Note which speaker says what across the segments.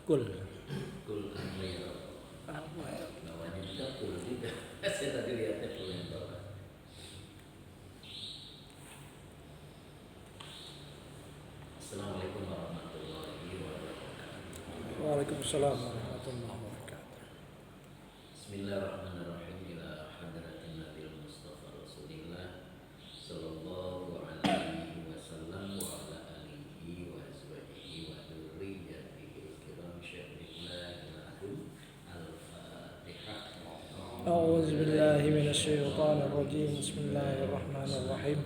Speaker 1: Kul.
Speaker 2: Kul amri bawahnya juga kul juga. Saya tadi lihatnya kul yang bawah. Assalamualaikum warahmatullahi wabarakatuh.
Speaker 1: Waalaikumsalam warahmatullahi wabarakatuh.
Speaker 2: Bismillahirrahmanirrahim. Ila hadratin Nabil Mustafa Rasulillah sallallahu alaihi wasallam wa ala alihi wa azwajihi wa dzurriyyatihi al-kiram syaikhina lahum al-Fatihah.
Speaker 1: A'udzu billahi minasy syaithanir rajim. Bismillahirrahmanirrahim.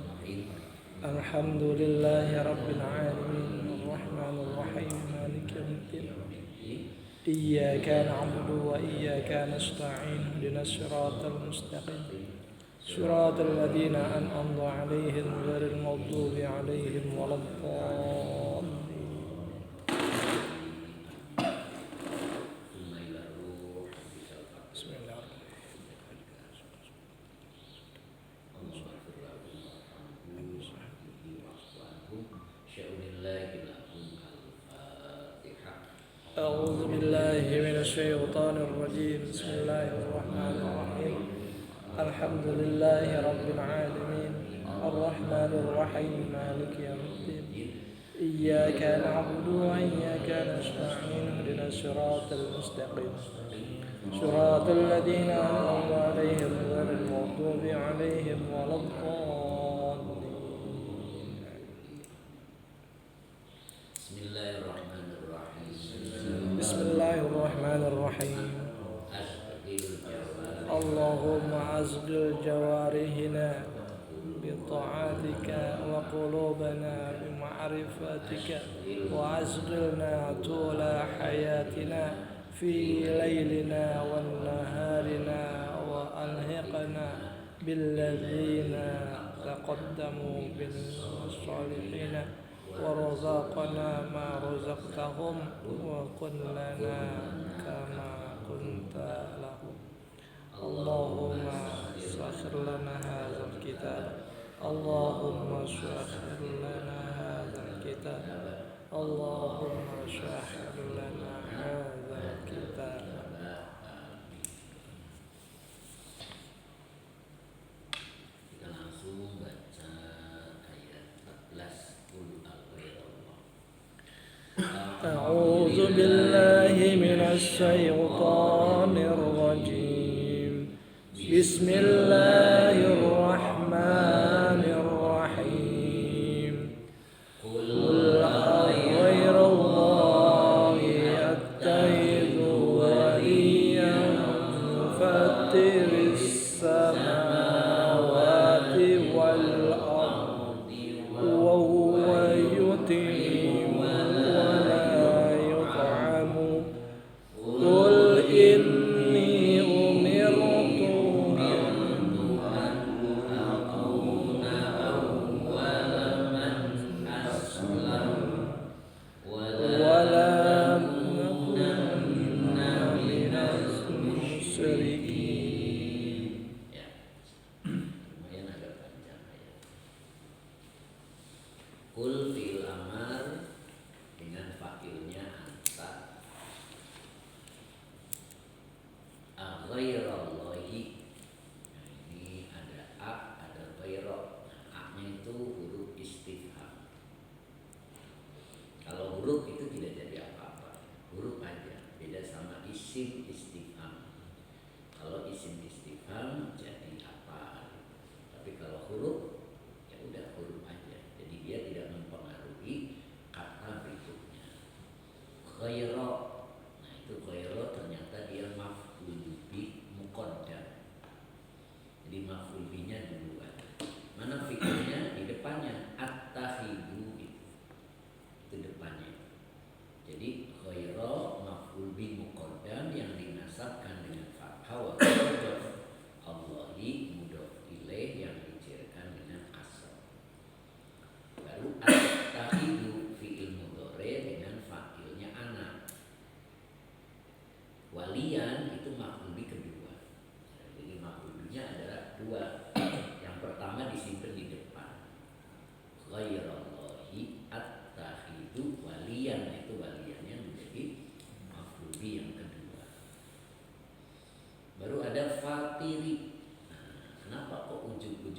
Speaker 1: Alhamdulillahi rabbil alamin. Arrahmanir rahim. Maliki yaumiddin. Iyyaka na'budu wa iyyaka nasta'in. Ihdinas siratal mustaqim. Siratal ladzina an'amta 'alaihim ghairil maghdubi 'alaihim waladdallin. أعوذ بالله من الشيطان الرجيم. بسم الله الرحمن الرحيم. الحمد لله رب العالمين. الرحمن الرحيم. مالك يوم الدين. إياك نعبد وإياك نستعين. اهدنا الصراط المستقيم. صراط الذين أنعمت عليهم غير المغضوب عليهم ولا الضالين. Bismillahirrahmanirrahim. Allahumma azghil jawarihina bi ta'atika wa qulubana bi ma'rifatika wa azghilna tula hayatina fi laylina wa naharina wa alhiqna bil ladzina taqaddamu bil salihina warzuqna ma razaqtahum wa kun lana kama kunta lahum. Allahumma sakhir lana hadzal kitab. Allahumma sakhir lana hadzal kitab. Allahumma sakhir lana hadzal kitab.
Speaker 2: Kita langsung baca ayat 14.
Speaker 1: أعوذ بالله من الشيطان الرجيم. بسم الله الرحمن الرحيم. قل أغير الله أتخذ وليا فاطر السماوات والأرض وهو يطعم قل إني أمرت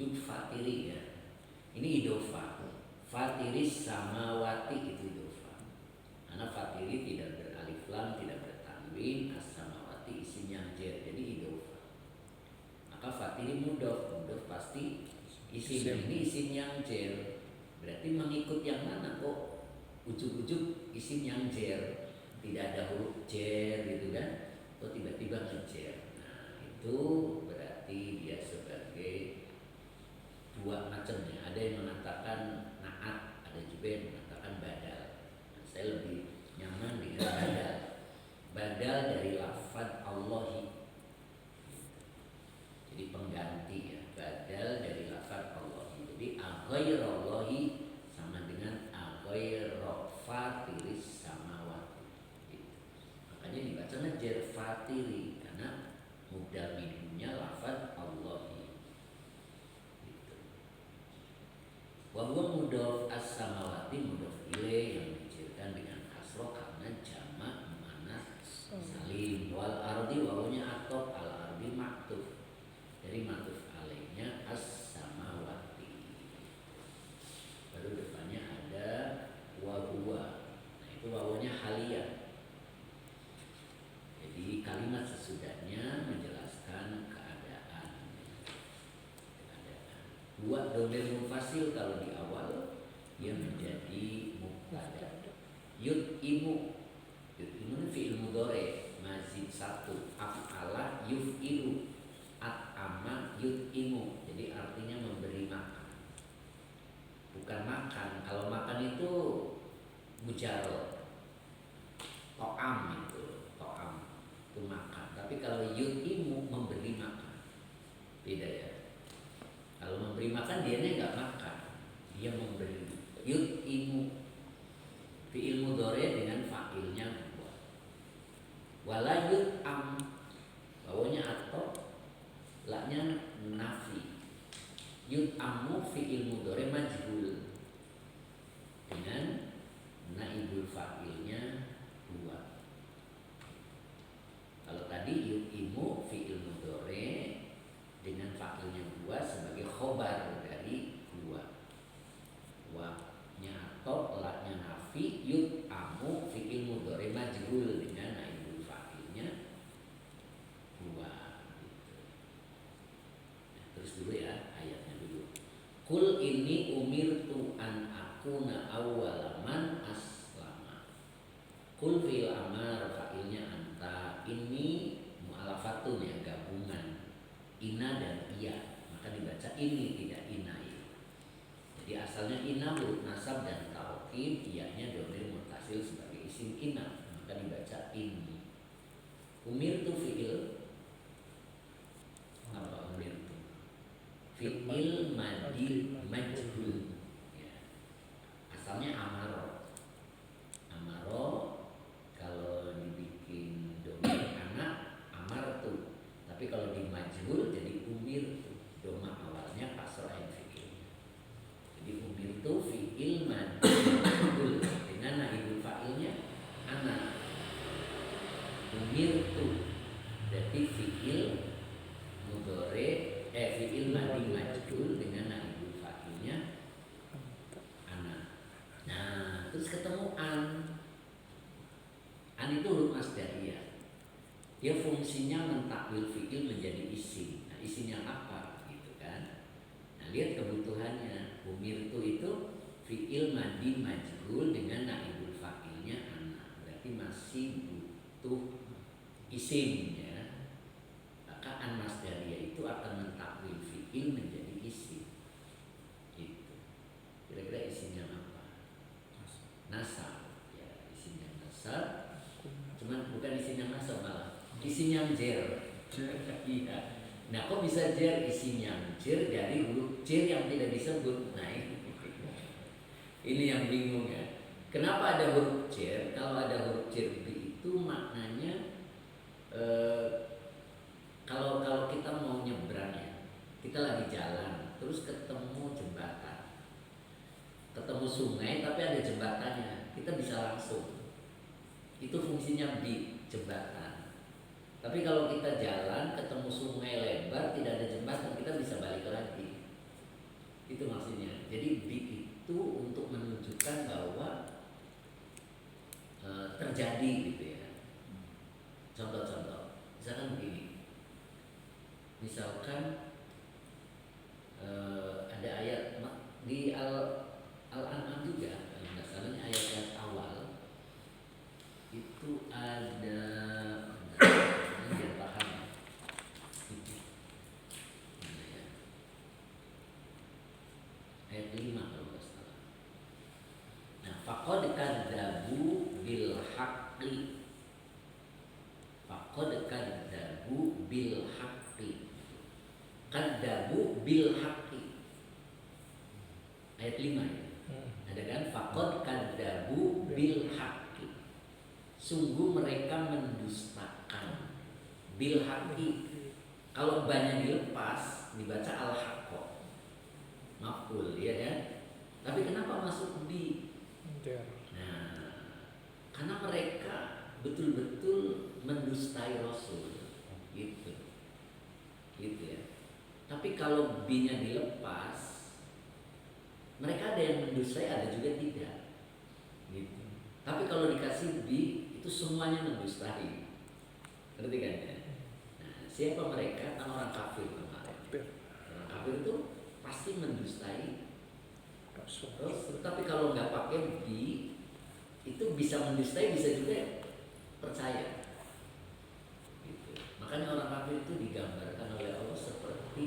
Speaker 2: ujug fatiri ya. Ini idofa. Fatiris samawati itu idofa. Karena fatiri tidak beralif lam, tidak bertanwin, as-samawati isimnya jer, jadi idofa. Maka fatiri mudof pasti isim. Ini isim yang jer. Berarti mengikut yang mana kok? Ujug-ujug isim yang jer, tidak ada huruf jer gitu kan? Atau tiba-tiba ngejer. Nah itu berarti dia sebagai dua macamnya. Ada yang mengatakan naat, ada juga yang mengatakan badal. Nah, saya lebih nyaman dengan badal. Badal dari lafaz Allahi. Jadi pengganti ya. Badal dari lafaz Allahi. Jadi aghairallahi sama dengan aghaira fatiris samawati. Gitu. Makanya dibaca ngejer fatiri karena mubdal minhunya lafaz Allahi. Wa huwa mudhof as-samawati mudhof ilaih yang dicirikan dengan kasroh karena jamak muannats salim. Wal ardi wawunya atop al ardi maktuf dari maktuf alaihnya as-samawati. Baru depannya ada wa huwa. Nah itu wawunya haliyah. Jadi kalimat sesudahnya menjelaskan keadaan. Buat domir munfasil kalau di awal dia menjadi mubtada. Yut'imu ini fi'il mudhari mazid 1 af'ala yuf'ilu at'ama yut'imu. Jadi artinya memberi makan. Bukan makan. Kalau makan itu mujarrad. To'am itu makan. Tapi kalau yut'imu memberi makan. Beda ya. Kalau memberi makan dianya nggak makan, dia memberi. Yut'imu fi'il mudhari dengan fa'ilnya buat. Wala yut'am bawahnya atau laknya nafi. Yut'amu fi'il mudhari majhul dengan naibul fa'ilnya buat. Kalau tadi yut'imu fi'il mudhari dengan fakilnya dua sebagai khobar dari dua. Wa-nya atau la-nya nafi, yut'amu fi'il mudhari majhul dengan naibul fakilnya dua. Gitu. Nah, terus dulu ya ayatnya dulu. Kul ini umirtu an akuna awwala man aslama. Kul fi'il amar fakilnya anta, ini mu'alafatun ya gabungan ina dan iya, maka dibaca ini tidak inai. Jadi asalnya ina huruf nasab dan taukid, iyanya dhamir muttasil sebagai isim ina, maka dibaca ini. Umirtu fi'il apa umirtu? Fi'il madi majhul. Ya. Asalnya amaro. Amaro kalau dibikin dhamir anak amartu. Tapi kalau di majhul jadi umir doma awalnya kasrah yang fi'il. Jadi umir itu fi'il majhul dengan naibul fa'ilnya ana. Umir itu berarti fi'il mudhari fi'il madi majhul dengan naibul fa'ilnya ana. Nah, terus ketemu an. An itu huruf masdariyah. Dia fungsinya mentakwil fi'il menjadi isim. Nah, isimnya apa gitu kan? Nah, lihat kebutuhannya. Umirtu itu fi'il madi majhul dengan naibul fa'ilnya ana. Berarti masih butuh isim ya. Maka an masdariyah itu akan mentakwil fi'il menjadi isim. Gitu. Kira-kira isimnya apa? Nasab. Ya, isimnya nasab. Cuman bukan isimnya nasab malah. Isim yang jer. Iya. Nah, kok bisa jer isim yang jer dari huruf jer yang tidak disebut? Nah, ini yang bingung ya. Kenapa ada huruf jer? Kalau ada huruf jer itu maknanya kalau kita mau nyebrang ya, kita lagi jalan, terus ketemu jembatan, ketemu sungai tapi ada jembatannya, kita bisa langsung. Itu fungsinya bi jembatan. Tapi kalau kita jalan ketemu sungai lebar tidak ada jembatan, kita bisa balik lagi. ayat 5 kalau nggak salah. Nah, faqad kadzabu bil haqqi. Faqad kadzabu bil haqqi. Kadzabu bil haqqi. Ayat 5 ya. Ada kan? Faqad kadzabu bil haqqi. Sungguh mereka mendustakan bil haqqi. Kalau banyak dilepas dibaca al haqqo. Maf'ul ya kan? Tapi kenapa masuk bi? Nah, karena mereka betul-betul mendustai Rasul, gitu ya. Tapi kalau B-nya dilepas, mereka ada yang mendustai, ada juga tidak, gitu. Tapi kalau dikasih B, itu semuanya mendustai, ngerti kan ya? Nah, siapa mereka? Kan orang kafir kemarin. Orang kafir itu pasti mendustai Rasul. Tapi kalau nggak pakai B, itu bisa mendustai, bisa juga percaya. Gitu. Makanya orang kafir itu digambarkan oleh Allah seperti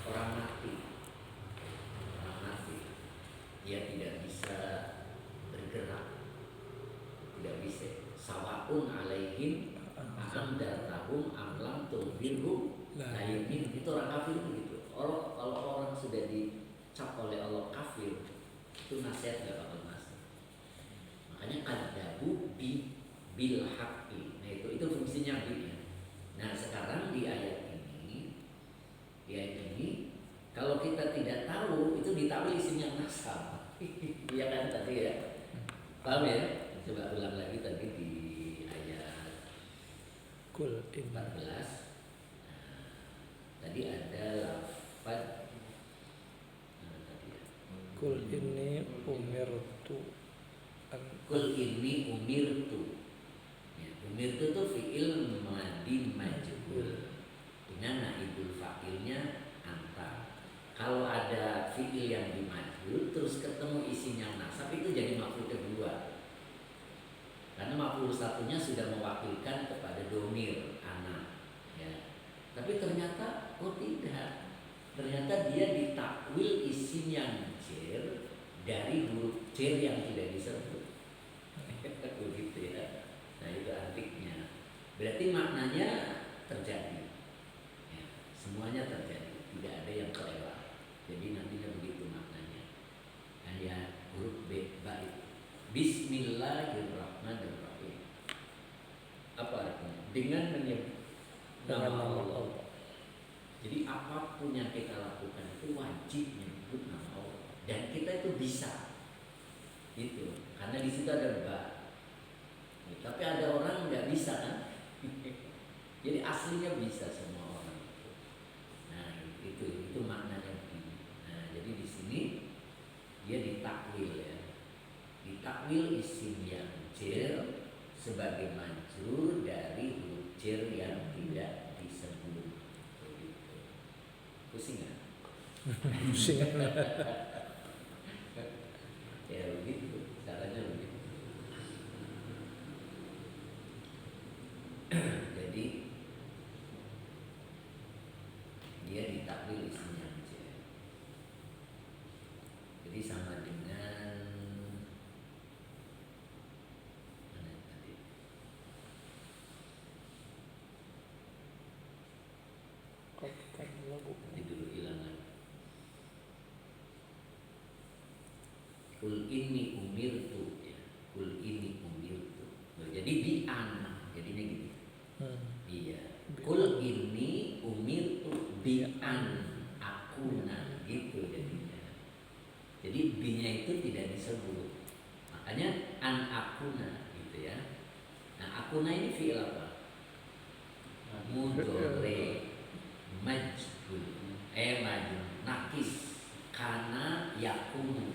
Speaker 2: orang mati. Dia tidak bisa bergerak, tidak bisa. Sawaun alaihim amdartahum amlam tunfirhum layamin. Itu orang kafir itu gitu. Kalau orang sudah dicap oleh Allah kafir, itu nasihat nggak bakal masuk. Makanya kadzabu bil haqqi. Nah itu fungsinya bi. Nah sekarang di ayat ini kalau kita tidak tahu itu ditakwil isimnya nasab. Iya kan tadi ya. Paham ya? Coba ulang lagi tadi di ayat 14. Tadi ada lafaz
Speaker 1: Kul ini umirtu
Speaker 2: Kul ini umirtu. Ya, umirtu itu fi'il madhi majhul dengan naibul fa'ilnya anta. Kalau ada fi'il yang dimajhul terus ketemu isinya nasab, itu jadi maf'ul kedua. Karena maf'ul satunya sudah mewakilkan kepada domir anak, ya. Tapi ternyata tidak. Ternyata dia ditakwil isinya jer dari huruf jer yang tidak disebut. Begitu ya. Nah itu artinya. Berarti maknanya terjadi. Ya, semuanya terjadi. Tidak ada yang kelewat. Jadi nantinya begitu maknanya. Nah ya huruf B baik. Bismillahirrahmanirrahim. Apa artinya? Dengan menyebut nama Allah. Jadi apapun yang kita lakukan itu wajib menyebut nama Allah. Dan kita itu bisa, gitu. Karena di situ ada ba. Tapi ada orang nggak bisa kan? Jadi aslinya bisa semua orang itu. Nah itu maknanya. Nah jadi di sini dia ditakwil ya. Ditakwil isim yang jer sebagai majrur dari huruf jer yang tidak disebut. Pusing nggak?
Speaker 1: Pusing.
Speaker 2: Ya begitu, caranya begitu. Jadi dia ditakwil isinya aja. Jadi sama dengan mana tadi? Nanti dulu hilang lagi. Kul ini umirtu ya. Kul ini umirtu. Jadi bi'an. Jadinya gini. Iya. Kul ini umirtu bi'an akuna gitu jadinya. Jadi bi-nya itu tidak disebut. Makanya an akuna gitu ya. Nah, akuna ini fi'il apa? Mudhari majhul. Majhul nakis kana yakunu.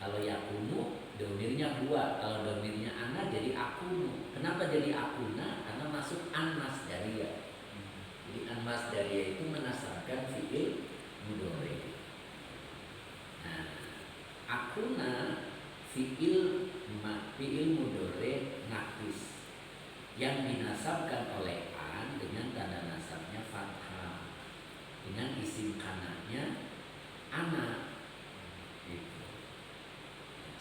Speaker 2: Kalau yakunu domirnya dua, kalau domirnya ana jadi akunu. Kenapa jadi akuna? Karena masuk an masdariyah. Jadi an masdariyah itu menasabkan fi'il mudhari. Nah, akuna fi'il mudhari nakis yang dinasabkan oleh an dengan tanda nasabnya fathah, dengan isim kananya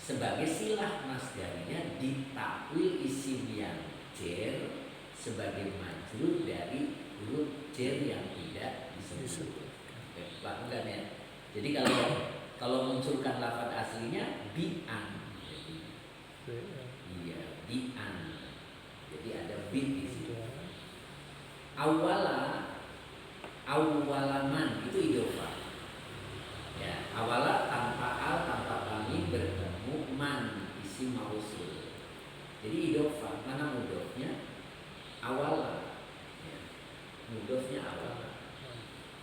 Speaker 2: sebagai silah masdarinya ditakwil isim yang jer sebagai majrur dari huruf jer yang tidak disebut. Lakukan ya. Jadi kalau munculkan lafaz aslinya bi'an. Jadi, iya, bi'an. Jadi ada bi di situ. Awalaman itu idhofah. Ya, awala tanpa al tanpa kami bertemu man isim mausul. Jadi idhofah, mana mudhofnya? Awala. Ya. Mudhofnya awala.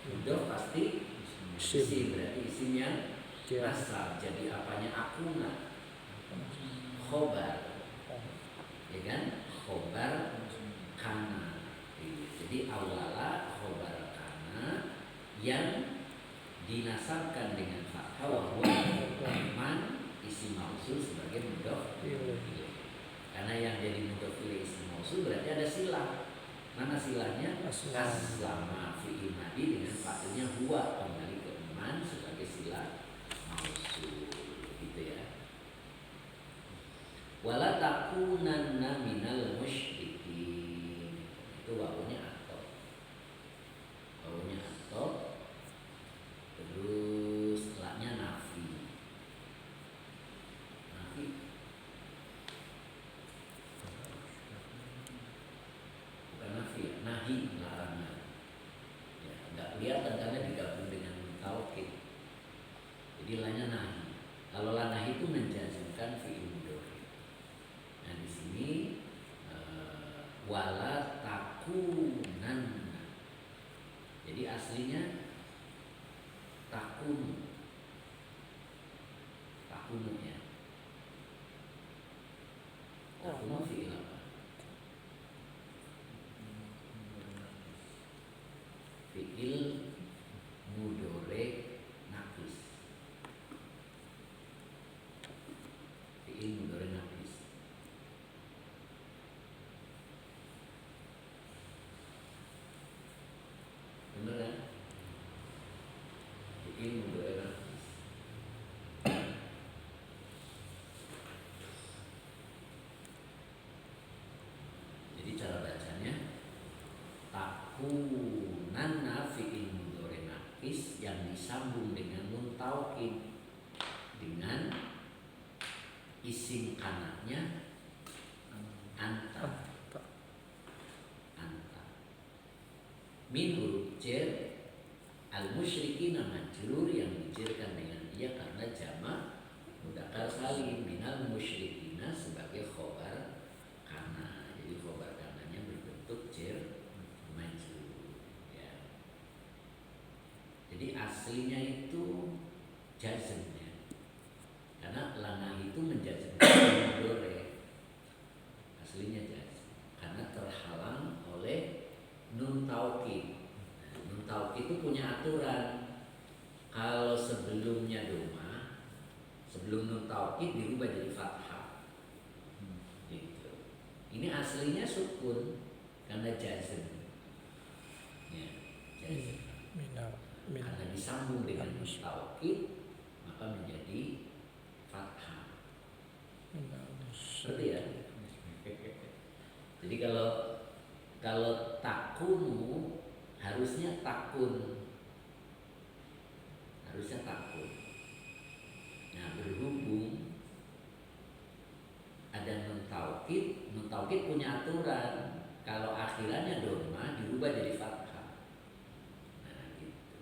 Speaker 2: Mudhof pasti isim, berarti isim yang asal. Jadi apanya akuna? Khobar. Ya kan? Khobar kana. Jadi awala khobar kana yang dinasabkan dengan fathah wa huwa man isim mausul sebagai mudhof. Karena yang jadi mudhof ilaih isim mausul berarti ada silah. Mana silahnya? Aslama fi'il madi dengan fa'ilnya huwa kembali ke man sebagai silah mausul. Gitu ya. Wala takunanna minal musyrikin. Itu wawunya atau. Wawunya atau. Terus laknya nafi. Nafi. Bukan nafi ya, nahi larangan. Ya, enggak kelihatan karena digabung dengan taukid. Jadi laknya nahi. Kalau la nahi itu menjazmkan fi'il mudhari. Nah di sini wala takunanna. Jadi aslinya takunu ya. Takunu fi'il apa? Fi'il mudhari naqis. Fi'il mudhari naqis. Bener kan? Fi'il mudhari naqis. Jadi cara bacanya takunanna fi'il mudhari naqis yang disambung dengan nun taukid dengan isim kanaknya anta. Min huruf jer al musyrikina majrur yang dijerkan dengan ia karena jamak mudzakkar salim minal musyrikina sebagai khobar kana. Jadi khobar kananya berbentuk jer majrur ya. Jadi aslinya itu jazm ya. Karena lana itu menjazmkan mudhari. Aslinya jazm karena terhalang oleh nun taukid. Nah, nun taukid itu punya aturan. Kalau sebelumnya doma, sebelum nun taukid dirubah jadi fathah. Gitu. Ini aslinya sukun karena jazm. Ya, jazm. Karena disambung dengan nun taukid maka menjadi fathah. Seperti ya. Jadi kalau takunu harusnya takun. Nah, berhubung ada nun taukid punya aturan. Kalau akhirannya doma dirubah jadi fathah. Nah, gitu.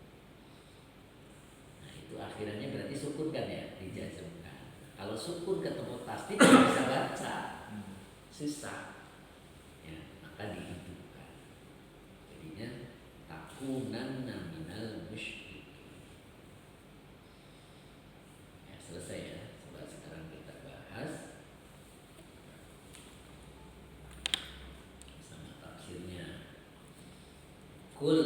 Speaker 2: Nah, itu akhirannya berarti sukun kan ya, dijazmkan. Kalau sukun ketemu tasdid tidak bisa baca. Susah. Ya, maka dihidupkan. Jadinya takunanna minal musyrikin. Ya, selesai ya. Coba sekarang kita bahas sama tafsirnya. Kul,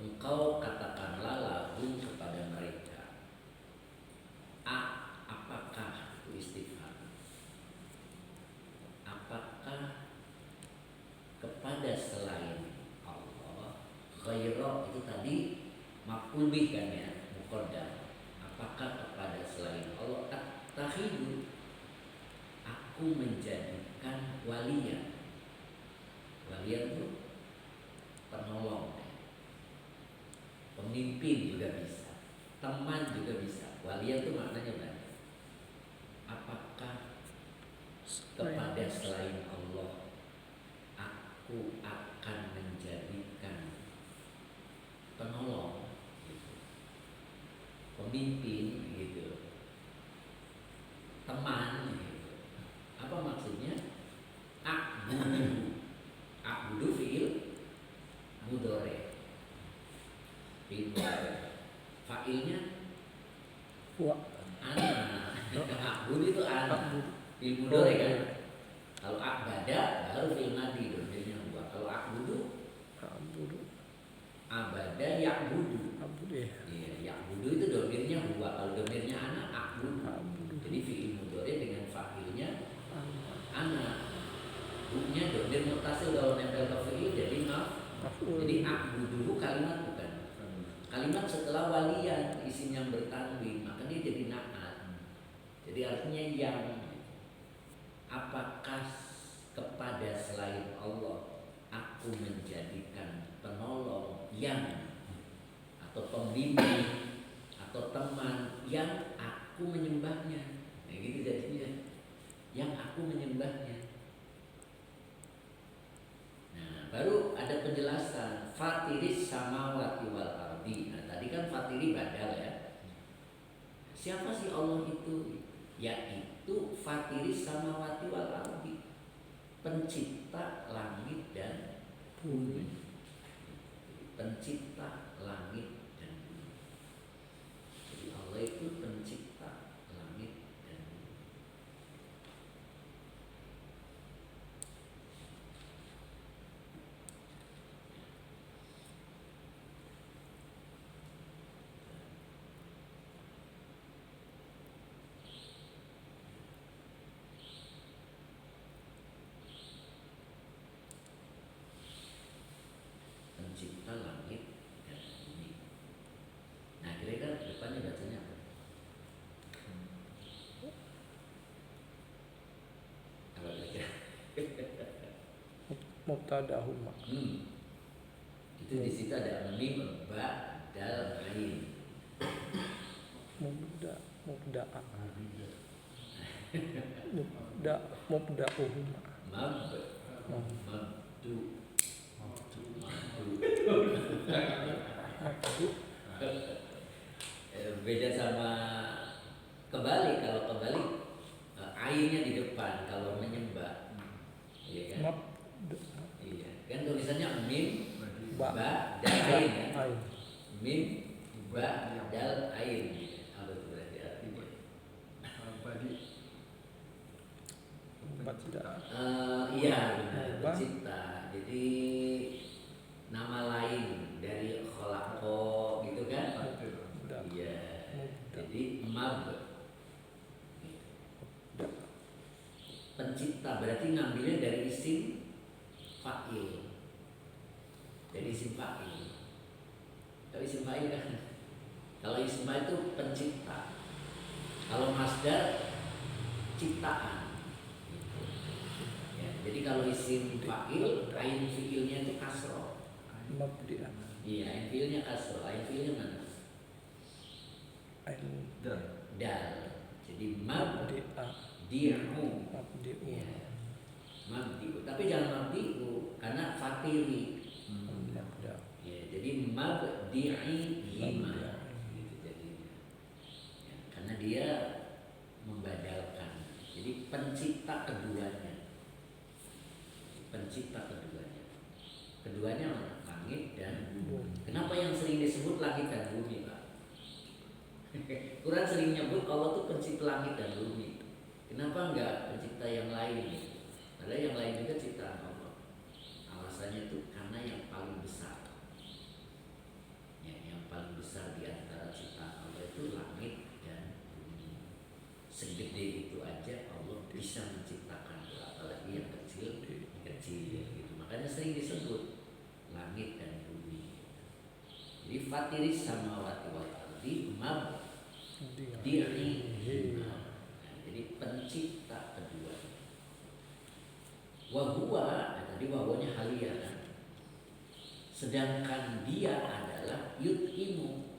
Speaker 2: engkau katakanlah lahum kepada mereka. Apakah itu istifham? Apakah kepada selain Allah, ghairah itu tadi maf'ul bih kan ya, muqaddam. Apakah kepada selain Allah at-takhidu aku menjadikan waliya. Waliya itu penolong, pemimpin juga bisa, teman juga bisa. Waliya itu maknanya banyak. Apakah kepada selain Allah aku akan menjadikan penolong, gitu, pemimpin, gitu, teman, gitu. Apa maksudnya? A'budu. A'budu fi'il mudhari. Fi'il mudhari. Fa'ilnya
Speaker 1: Wa.
Speaker 2: ana. A'budu itu ana. Fi'il mudhari kan. Kalau a'bada baru fi'il madi, domirnya huwa. Kalau a'budu abada ya'budu. Iya, ya'budu itu domirnya huwa. Kalau domirnya ana, a'budu. Jadi fi'il mudhari dengan fa'ilnya ana. Hukumnya domir muttasil kalau nempel ke fi'il jadi maf'ul. Jadi a'budu kalimat bukan. Kalimat setelah waliyan isim yang bertanwin, maka dia jadi na'at. Jadi artinya yang. Apakah kepada selain Allah aku menjadikan penolong yang, atau pembimbing, atau teman yang aku menyembahnya. Nah gitu jadinya, yang aku menyembahnya. Nah baru ada penjelasan fatiris samawati wal ardi. Nah tadi kan fatiri badal ya. Siapa sih Allah itu? Yaitu fatiris samawati wal ardi, pencipta langit dan bumi. Pencipta langit dan bumi. Jadi Allah itu pencipta langit dan bumi. Pencipta langit dan bumi. Nah kira-kira depannya bacanya apa? Apa kira-kira?
Speaker 1: Mubtada'huma.
Speaker 2: Itu di situ ada mim, ba, dal, ain.
Speaker 1: Mubda'ah. Mubda'uhuma.
Speaker 2: Mabdu. Beda sama kebalik. Kalau kebalik ainnya di depan kalau menyembah, iya kan? Iya kan tulisannya mim, ba, dal, ain kan? Mim, ba, dal, ain. Apa itu berarti artinya? Iya benar, pencipta. Jadi nama lain dari kholaqo gitu kan? Iya. Jadi mab, pencipta, berarti ngambilnya dari isim fa'il. Dari isim fa'il. Kalau isim fa'il kan? Kalau isim fa'il itu pencipta. Kalau masdar ciptaan. Ya, jadi kalau isim fa'il, ain fi'ilnya itu kasroh. Iya, ain fi'ilnya kasroh. Ain fi'ilnya mana? Dal. Jadi mabdi'u. Ya, mabdi'u. Tapi jangan mabdi'u karena fatiri. Ya, jadi mabdi'ihima. Gitu jadinya. Ya, karena dia membadalkan. Jadi pencipta keduanya. Pencipta keduanya. Keduanya mana? Langit dan bumi. Kenapa yang sering disebut langit dan bumi, Pak? Quran sering nyebut Allah tuh pencipta langit dan bumi. Kenapa enggak pencipta yang lain? Ada yang lain juga ciptaan Allah. Alasannya itu karena yang paling besar. Ya, yang paling besar di antara ciptaan Allah itu langit dan bumi. Segede itu aja Allah bisa menciptakan, apalagi yang kecil gitu. Makanya sering disebut langit dan bumi. Jadi fatiris samawati wal ardi mab diri. Nah, jadi pencipta kedua. Wahua, tadi wawanya halia kan. Sedangkan dia adalah yut'imu.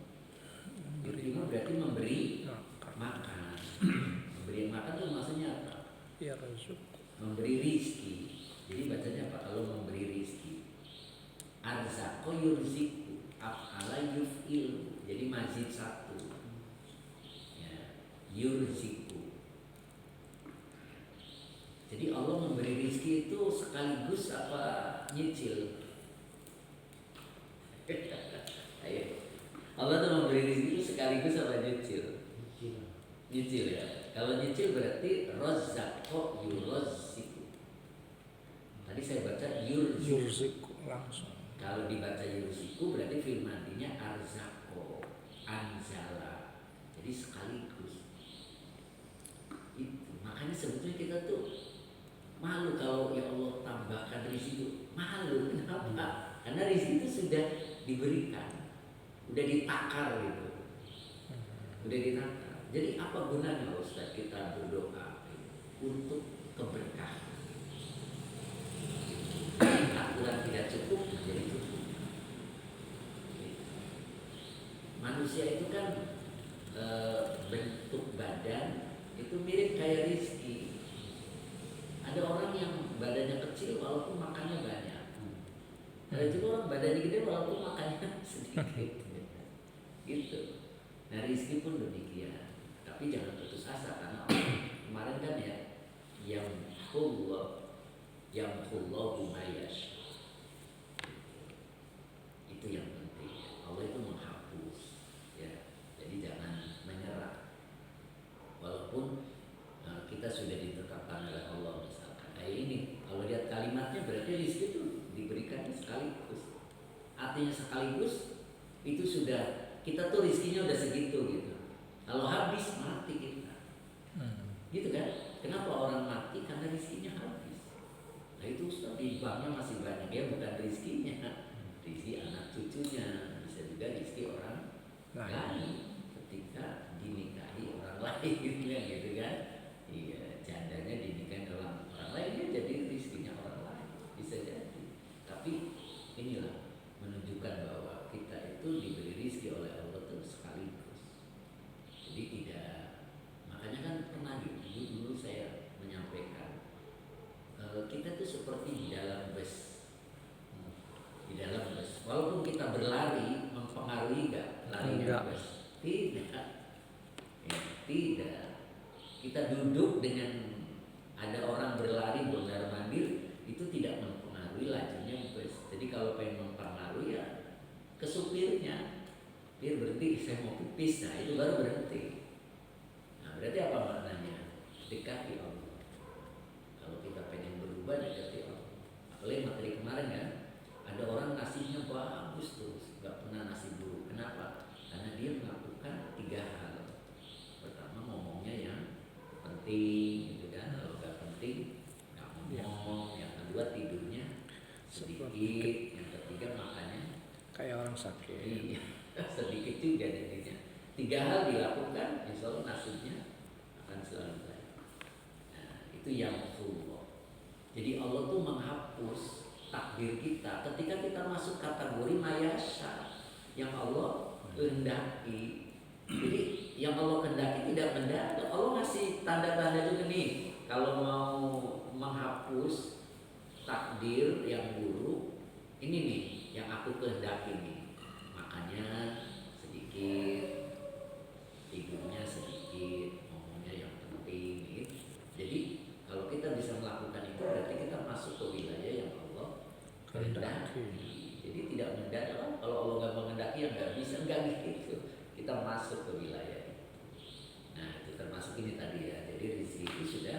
Speaker 2: Yut'imu berarti memberi makan. Memberi makan itu maksudnya apa?
Speaker 1: Ya razuk.
Speaker 2: Memberi rizki. Jadi bacanya apa kalau memberi rizki? Arzaqo yurziku, af'ala yuf'il. Jadi mazid satu. Ya, yurziku. Jadi Allah memberi rizki itu sekaligus apa nyicil? Ayo. Allah tuh memberi rizki itu sekaligus apa nyicil? Nyicil ya. Kalau nyicil berarti rozzaqo yurziku. Tadi saya baca yurziku.
Speaker 1: Yurziku langsung.
Speaker 2: Kalau dibaca yurziku berarti fi'il madinya arzaqo, anzala. Jadi sekaligus. Itu. Makanya sebetulnya kita tuh malu kalau ya Allah tambahkan rezeki. Malu kenapa? Karena rezeki itu sudah diberikan, udah ditakar gitu, udah ditakar. Jadi apa gunanya Ustaz kita berdoa untuk keberkahan? Aturan tidak cukup menjadi cukup. Manusia itu kan bentuk badan itu mirip kayak rizki. Ada orang yang badannya kecil walaupun makannya banyak. Ada juga orang badannya gede walaupun makannya sedikit. Gitu. Nah rizki pun demikian. Tapi jangan putus asa karena kemarin kan ya yamhullahu mayasya. Itu yang penting. Allah itu menghapus. Ya. Jadi jangan menyerah. Walaupun kita sudah ditetapkan oleh Allah misalkan. Kayak ini, kalau lihat kalimatnya berarti rezeki itu diberikannya sekaligus. Artinya sekaligus itu sudah kita tuh rezekinya udah segitu gitu. Kalau habis mati kita. Gitu kan? Kenapa orang mati? Karena rezekinya habis. Nah itu Ustaz di banknya masih banyak ya, bukan rezekinya. Rezeki anak cucunya, bisa juga rezeki orang lain ketika dinikahi orang lain gitu kan. Iya, jandanya dinikahi orang lain jadi rezekinya orang lain, bisa jadi. Tapi inilah menunjukkan bahwa kita itu diberi rezeki oleh Allah itu sekaligus. Jadi tidak, makanya kan pernah dulu saya menyampaikan kita tuh seperti di dalam bus. Di dalam bus, walaupun kita berlari mempengaruhi nggak larinya bus? Tidak, ya, tidak. Kita duduk dengan ada orang berlari benar mandir itu tidak mempengaruhi lajunya bus. Jadi kalau pengen mempengaruhi ya ke supirnya, dia berhenti, saya mau pipis, nah itu baru berhenti. Nah berarti apa maknanya? Dekati Allah. Kalau kita pengen berubah dekati Allah. Apalagi materi kemarin kan, ada orang nasinya bagus terus, nggak pernah nasi buruk. Kenapa? Karena dia melakukan 3 hal. Pertama ngomongnya yang penting, gitu kan. Kalau nggak penting nggak ngomong. Yang kedua tidurnya sedikit. Yang ketiga makannya
Speaker 1: kayak orang sakit.
Speaker 2: Iya, sedikit juga jadinya. 3 hal dilakukan, insya Allah nasibnya akan selalu baik. Nah, itu yang Allah. Jadi Allah tuh menghapus takdir kita ketika kita masuk kategori mayasya yang Allah kehendaki. Jadi yang Allah kehendaki tidak mendadak. Allah ngasih tanda-tanda juga nih. Kalau mau menghapus takdir yang buruk, ini nih yang aku kehendaki nih. Makannya sedikit, tidurnya sedikit, ngomongnya yang penting gitu. Jadi kalau kita bisa melakukan itu berarti kita masuk ke wilayah yang Allah kehendaki. Jadi tidak mendadak. Kalau Allah nggak mengendaki ya nggak bisa, nggak gitu. Kita masuk ke wilayah itu. Nah itu termasuk ini tadi ya. Jadi rezeki itu sudah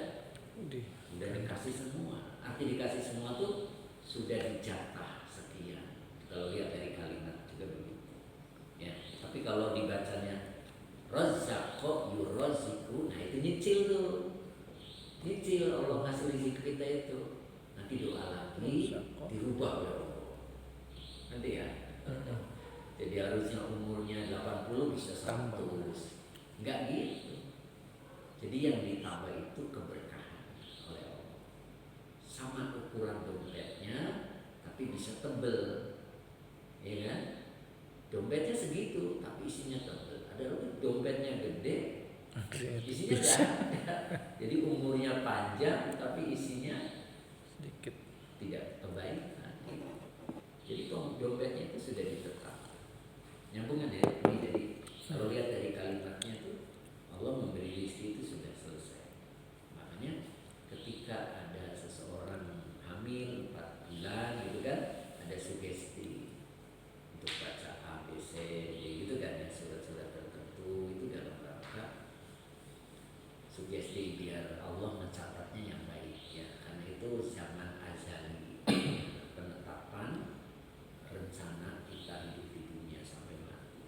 Speaker 2: dikasih semua. Arti dikasih semua tuh sudah dijatah sekian. Kalau lihat dari kalimat juga begitu. Ya. Tapi kalau dibacanya Razzaqo yurraziku, nah itu nyicil tuh. Nyicil Allah ngasih rezeki kita itu. Nanti doa lagi dirubah oleh Allah. Nanti ya. Jadi harusnya umurnya 80 bisa 100. Enggak gitu. Jadi yang ditambah itu keberkahan oleh Allah. sama ukuran dompetnya, tapi bisa tebel, ya kan? Dompetnya segitu, tapi isinya tebel. Ada lagi dompetnya gede, isinya
Speaker 1: Bisa
Speaker 2: nggak ada. Jadi umurnya panjang, tapi isinya
Speaker 1: sedikit.
Speaker 2: tidak kebaikan. Jadi dompetnya itu sudah ditetapkan. Nyambungan ya, ini jadi kalau lihat dari kalimatnya itu Allah memberi rezeki itu sudah selesai. Makanya ketika ada seseorang hamil 4 bulan gitu kan, ada sugesti untuk baca A, B, C, D gitu kan ya, surat-surat tertentu itu dalam rangka sugesti biar Allah mencatatnya yang baik ya, karena itu zaman azali penetapan rencana kita hidup di dunia sampai mati.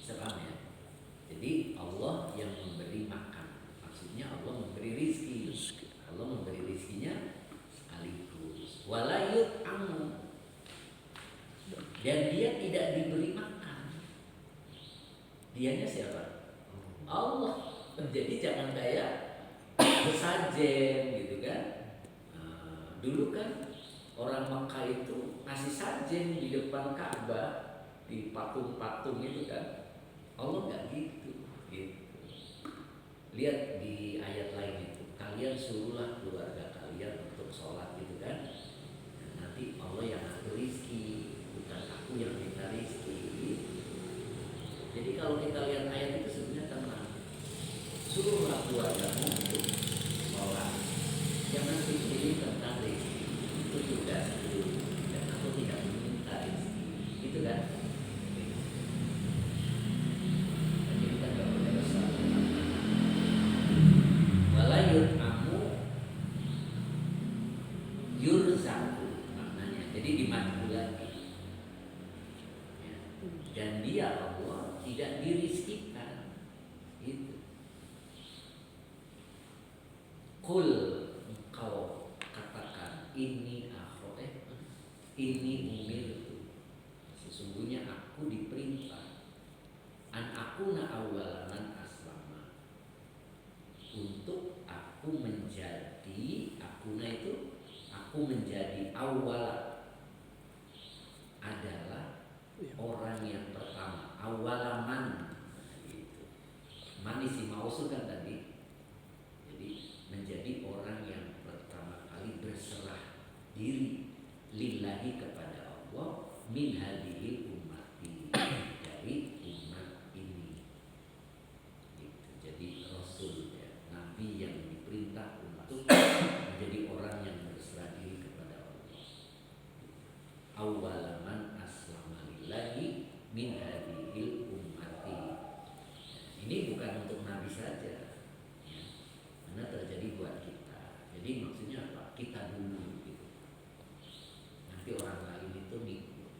Speaker 2: Paham ya? Jadi Allah yang memberi makan, maksudnya Allah memberi rizki. Allah memberi rizkinya sekaligus. Walayut amu, dan dia tidak diberi makan. Dianya siapa? Allah. Jadi jangan kayak sesajen gitu kan. Dulu kan orang Makkah itu ngasih sajen di depan Ka'bah, di patung-patung itu kan. Allah nggak gitu. Lihat di ayat lain itu, kalian suruhlah keluarga kalian untuk sholat gitu kan. Nanti Allah yang atur rizki, bukan aku yang minta rizki. Jadi kalau kita lihat ayat itu sebenarnya tenang. Suruhlah keluargamu untuk sholat. Jangan pikirin tentang rezeki. Itu tugasku dan aku tidak meminta rezeki. Itu kan? Jadi kita nggak boleh resah. Walayut amu yurzaku maknanya. Jadi dimadu lagi. Ya. Dan dia Allah tidak dirizkikan. Itu. Kul, engkau katakan ini ini umirtu, sesungguhnya aku diperintah an akuna awalaman aslama, untuk aku menjadi, akuna itu aku menjadi awal, adalah orang yang pertama. Awalaman gitu. Man isi mausul kan tadi. Jadi menjadi orang yang pertama kali berserah diri lillahi kepada Allah min hadhihi ummati, dari umat ini gitu. Jadi Rasul ya, Nabi yang diperintah untuk menjadi orang yang berserah diri kepada Allah. Awalaman aslama lillahi min hadhihi ummati. Ini bukan untuk Nabi saja, karena terjadi buat kita. Jadi maksudnya apa? Kita dulu gitu. Nanti orang lain itu ngikut.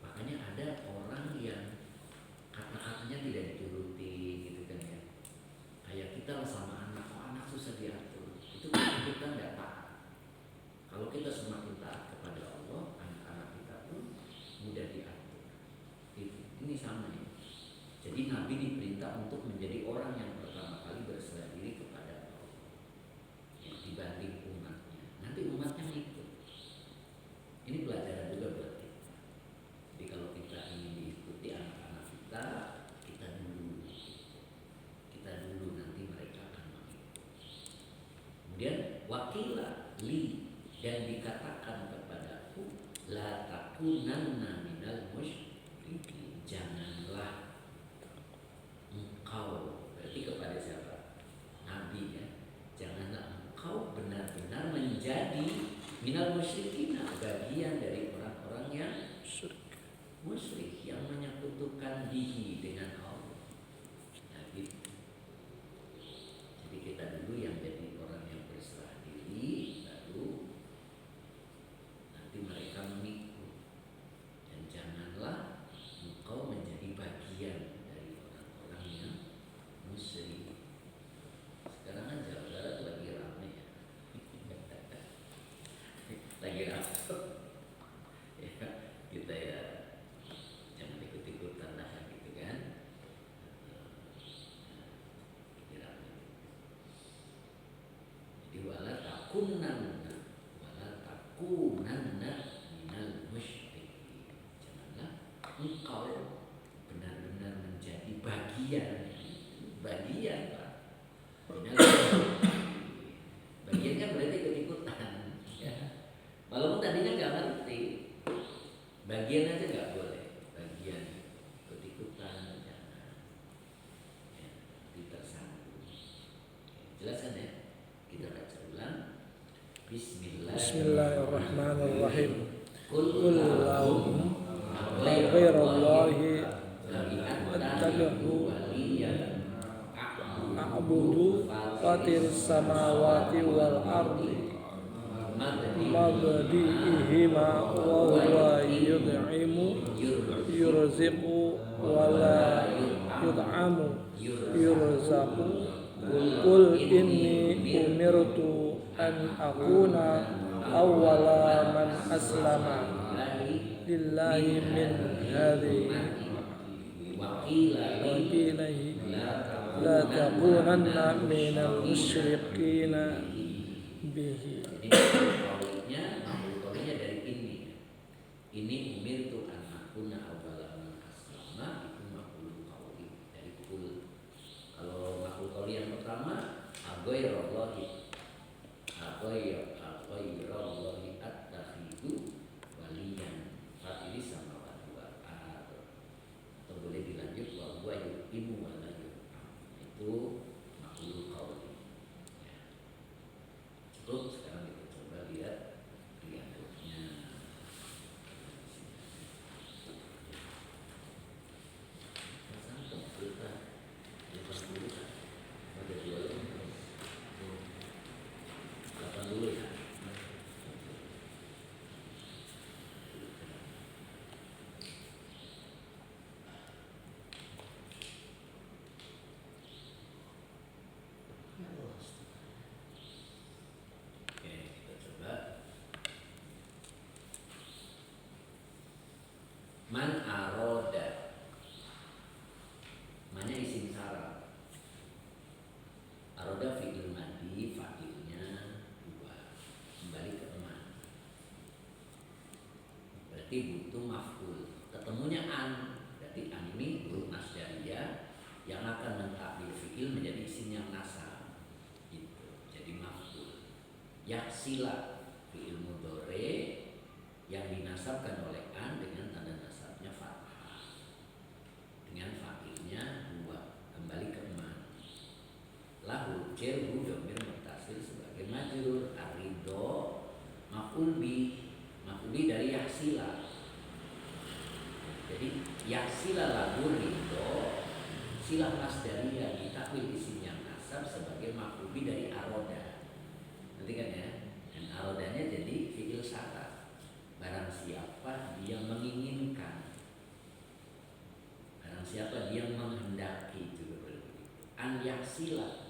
Speaker 2: Makanya ada orang yang kata-katanya tidak dituruti gitu kan ya. Kayak kita sama anak, anak susah diatur. Itu karena kita nggak taat. Kalau kita semakin taat kepada Allah, anak-anak kita pun mudah diatur. Ini sama ya. Jadi Nabi diperintah untuk menjadi orang yang pertama kali berserah diri kepada Allah ya, dibanding umatnya. Nanti umatnya ikut. Ini pelajaran juga buat kita. Jadi kalau kita ingin diikuti anak-anak kita, kita dulu. Kita dulu, nanti mereka akan mengikut. Kemudian wakilah li, dan dikatakan kepadaku la takunanna minal musyrikin, janganlah engkau, berarti kepada siapa? Nabi ya. Janganlah engkau benar-benar menjadi minal musyrikin, bagian dari orang-orang yang musyrik, yang menyekutukan bihi dengan Allah. Nah, gitu. Jadi kita dulu yang jadi orang yang berserah diri, baru nanti mereka mengikut. Dan janganlah engkau menjadi bagian dari orang-orang yang musyrik. Sekarang kan Jawa Barat lagi ramai ya. Lagi ramai. Ya, kita ya jangan ikut-ikutan lah gitu kan. Lagi ramai. Jadi wala takun engkau benar-benar menjadi bagian Pak. Bagian kan berarti ikut-ikutan ya. Walaupun tadinya nggak ngerti, bagian aja nggak boleh, bagian ikut-ikutan jangan ya, tersambung. Jelaskan ya, kita baca ulang.
Speaker 1: Bismillahirrahmanirrahim.
Speaker 2: Qul
Speaker 1: lahum ghairallahi attabi'u a'budu fatiris samawati wal ardi mabdi'ihima wa huwa yud'imu yurziqu wa la yud'amu yurzaqu. Qul inni umirtu an akuna awwala man aslama lillahi min hadhihi wa qila la takunanna minal musyrikina bihi.
Speaker 2: Ini dari ini umir tu an akuna awwala man aslama, itu maqul qauli dari kul. Kalau maqul qauli yang pertama aghairallahi attakhidu waliyan fatiri samawati wal ardh. Atau boleh dilanjut wa huwa yuqimu wa la yuqam. Itu maqul qauli ya. Cukup, sekarang kita coba lihat dialognya. Man aroda, mana isim syarat. Aroda fi'il madi, fa'ilnya dua, kembali ke man. Berarti butuh maf'ul. Ketemunya an, berarti an ini huruf nasdariyah yang akan mentakdir fi'il menjadi isim yang nasab. Gitu. Jadi maf'ul. Yaksila fi'il mudhari yang dinasabkan oleh an dengan tanda nasabnya fathah, dengan fa'ilnya dua, kembali ke man. Lahu jerhu domir mutasil sebagai majrur. Arido maf'ul bi dari yaksila. Jadi yaksila lahu ridho, silah masdariyah ditakwil isim yang nasab sebagai maf'ul bi dari aroda. Nanti kan ya, dan arodanya jadi fi'il syarat. Barang siapa dia menginginkan, barang siapa dia menghendaki, juga begitu. An yaksila,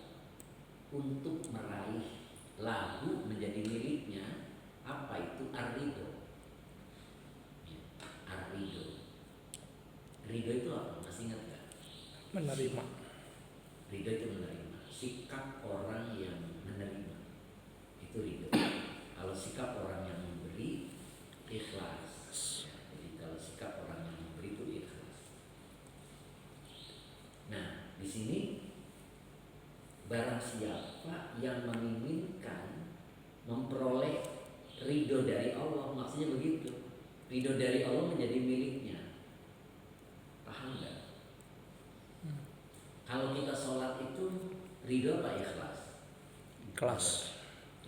Speaker 2: untuk meraih lahu menjadi miliknya. Apa itu ar-ridho? Ya, ar-ridho. Ridho itu apa? Masih ingat gak?
Speaker 1: Menerima.
Speaker 2: Ridho itu menerima. Sikap orang yang menerima itu ridho. Kalau sikap orang yang memberi, ikhlas. Ya, jadi kalau sikap orang yang memberi itu ikhlas. Nah, di sini barang siapa yang menginginkan memperoleh ridho dari Allah, maksudnya begitu. Ridho dari Allah menjadi miliknya. Paham nggak? Kalau kita sholat itu ridho apa ikhlas?
Speaker 1: Ikhlas.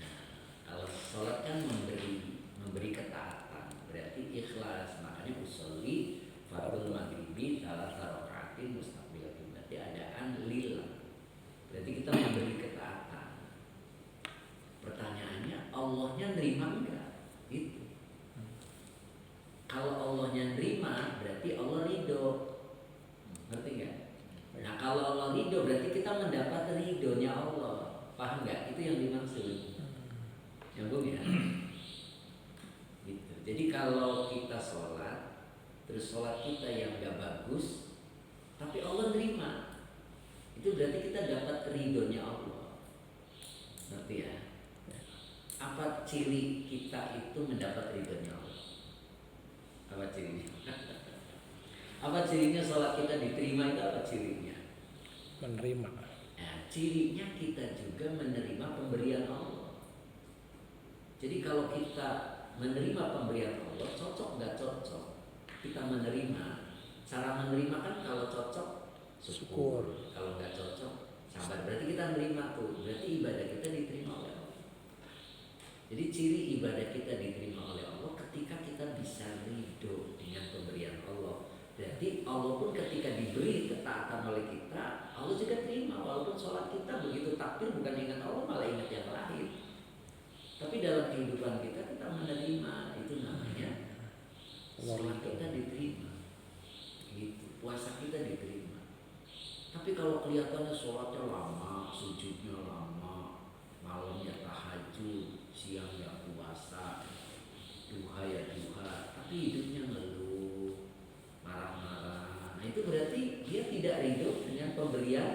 Speaker 2: Nah, kalau sholat kan memberi ketaatan, berarti ikhlas. Makanya usolli fardhu maghribi salasa rakaatin mustaqbilatin, berarti adaan lillah. Berarti kita memberi ketaatan. Pertanyaannya, Allahnya nerima enggak? Itu. Kalau Allahnya nerima, berarti Allah ridho. Ngerti enggak? Nah, kalau Allah ridho, berarti kita mendapat ridhonya Allah. Paham enggak? Itu yang dimaksud. Nyambung ya? Gitu. Jadi kalau kita sholat, terus sholat kita yang gak bagus, tapi Allah nerima, itu berarti kita dapat ridhonya Allah. Ngerti ya? Apa ciri kita itu mendapat ridhonya Allah? Apa cirinya? Apa cirinya sholat kita diterima itu apa cirinya?
Speaker 1: Menerima.
Speaker 2: Nah, cirinya kita juga menerima pemberian Allah. Jadi kalau kita menerima pemberian Allah, cocok nggak cocok, kita menerima. Cara menerima kan kalau cocok syukur, kalau nggak cocok sabar. Berarti kita menerima tuh, berarti ibadah kita diterima oleh Allah. Jadi ciri ibadah kita diterima oleh Allah ketika kita bisa ridho dengan pemberian Allah. Berarti Allah pun ketika diberi ketaatan oleh kita, Allah juga terima. Walaupun sholat kita begitu takbir bukan ingat Allah, malah ingat yang lain. Tapi dalam kehidupan kita menerima, itu namanya sholat kita diterima, gitu. Puasa kita diterima. Tapi kalau kelihatannya sholatnya lama, sujudnya lama, malamnya tahajud, siangnya puasa, duha ya duha, tapi hidupnya ngeluh, marah-marah, nah itu berarti dia tidak ridho dengan pemberian.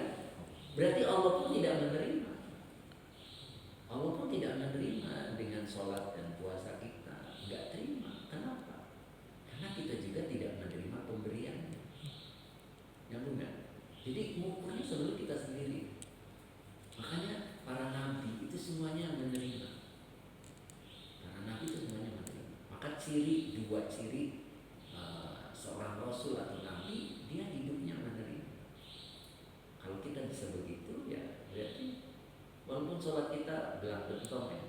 Speaker 2: Berarti Allah pun tidak menerima. Allah pun tidak menerima dengan sholat dan puasa kita, nggak terima. Kenapa? Karena kita juga tidak menerima pemberiannya. Nyambung nggak? Jadi mengukurnya selalu kita sendiri. Makanya para nabi itu semuanya menerima. Para nabi itu semuanya menerima. Maka dua ciri seorang rasul atau nabi, dia hidupnya menerima. Kalau kita bisa begitu, ya berarti walaupun sholat kita belang bentong ya,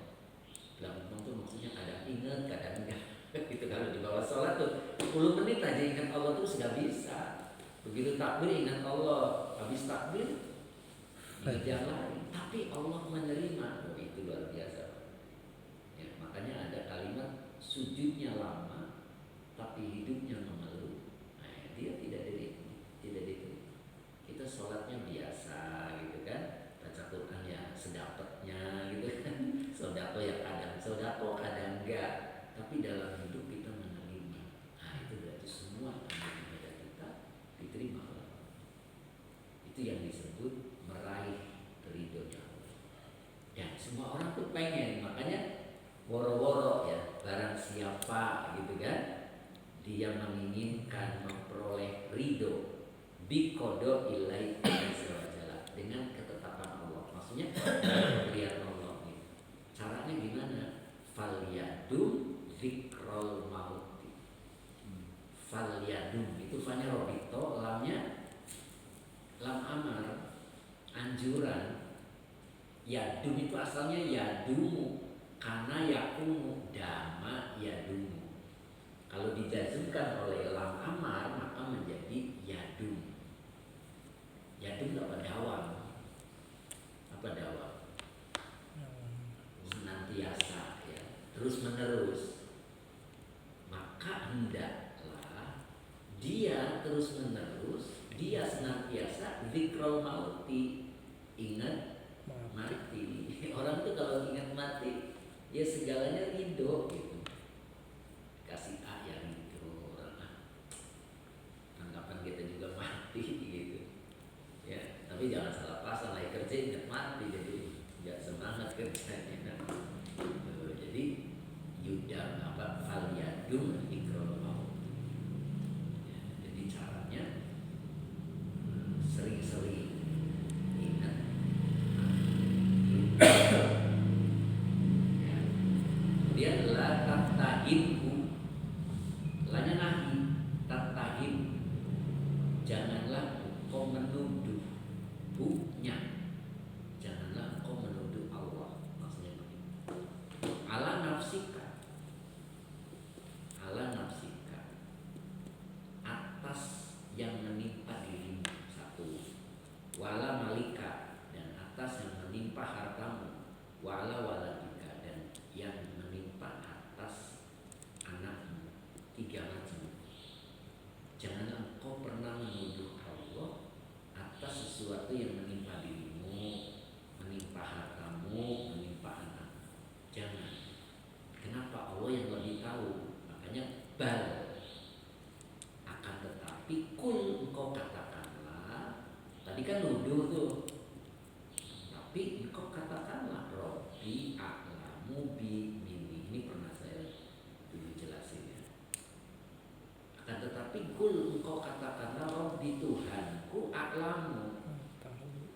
Speaker 2: belang bentong itu maksudnya kadang ingat, kadang enggak. Itu kalau di bawah sholat tuh 10 menit aja ingat Allah tuh sudah bisa. Begitu takbir ingat Allah, habis takbir ingat yang lain. Tapi Allah menerima, oh, itu luar biasa. Ya, makanya ada kalimat sujudnya lama, tapi hidupnya mengeluh. Nah, dia tidak diterima. Kita sholatnya biasa, gitu kan? Baca Quran ya sedapatnya, gitu kan? Sodako kadang enggak. Tapi dalam hidup kita menerima. Nah, itu berarti semua ibadah kita diterima oleh Allah. Itu yang disebut meraih ridhonya Allah. Dan semua orang tuh pengen, makanya woro-woro ya, barang siapa gitu kan, dia menginginkan memperoleh ridho biqodo ilai azza dengan ketetapan Allah. Maksudnya pemberian Allah gitu. Caranya gimana? Falyadum zikrul mauti. Falyadum itu fanya robito, lamnya lam amar, anjuran. Yadum itu asalnya yadumu, karena yakumu, dama yadumu. Kalau dijazmkan oleh lam amar maka menjadi yadum. Yadum apa dawam? Apa dawam? Senantiasa ya, terus menerus. Maka hendaklah dia terus menerus, dia senantiasa zikrul mauti, ingat mati. Orang tuh kalau ingat mati, ya segalanya ridho gitu. Kasih A ya ridho, anggapan kita juga mati gitu. Ya, tapi jangan salah pasang, lagi kerja ingat mati jadi nggak semangat kerjanya. Jadi yuda apa falyadum ikrol maut. Ya, jadi caranya sering-sering ingat. Ya. Kemudian la tahtahimhu, lanya nahi, tahtahim, janganlah kau menuduh bunya, janganlah kau menuduh Allah, maksudnya begitu. Ala nafsika, atas yang menimpa dirimu, satu. Wala malika, dan atas yang menimpa hartamu. Wala waladika, dan yang menimpa atas anakmu. 3 macam. Jangan engkau pernah menuduh Allah atas sesuatu yang menimpa dirimu, menimpa hartamu, menimpa anak. Jangan. Kenapa? Allah yang lebih tahu. Makanya bal. Akan tetapi kul, engkau katakanlah. Tadi kan nuduh tuh. Tapi engkau katakanlah Robbi a'lamu bi mini. Ini pernah saya dulu jelasin ya. Akan tetapi kul, engkau katakanlah Rabbi Tuhanku a'lamu.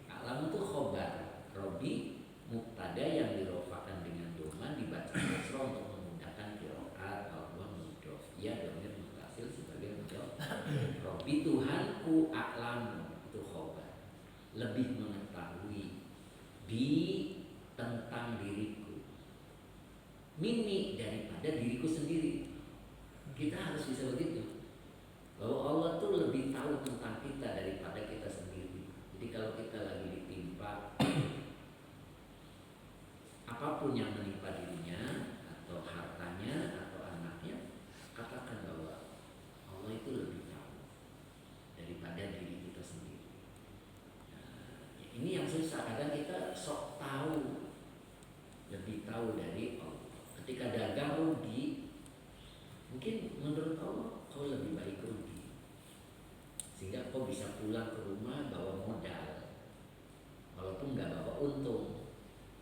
Speaker 2: A'lamu itu khobar, Rabbi mubtada yang dirofakan dengan doma dibaca kasroh untuk memudahkan qiraat. Allah mudhof ya dhamir mutasil sebagai mudhof. Rabbi Tuhanku a'lamu itu khobar, lebih mengetahui bi tentang diriku, mini daripada diriku sendiri. Kita harus bisa begitu, bahwa Allah tuh lebih tahu tentang kita daripada kita sendiri. Jadi kalau kita lagi ditimpa apapun yang menimpa dirinya atau hartanya atau anaknya, katakan bahwa Allah itu lebih tahu daripada diri kita sendiri. Nah, ini yang susah, kadang kita sok tahu, lebih tahu dari Allah. Ketika dagang rugi, mungkin menurut Allah kau lebih baik rugi, sehingga kau bisa pulang ke rumah bawa modal, walaupun nggak bawa untung.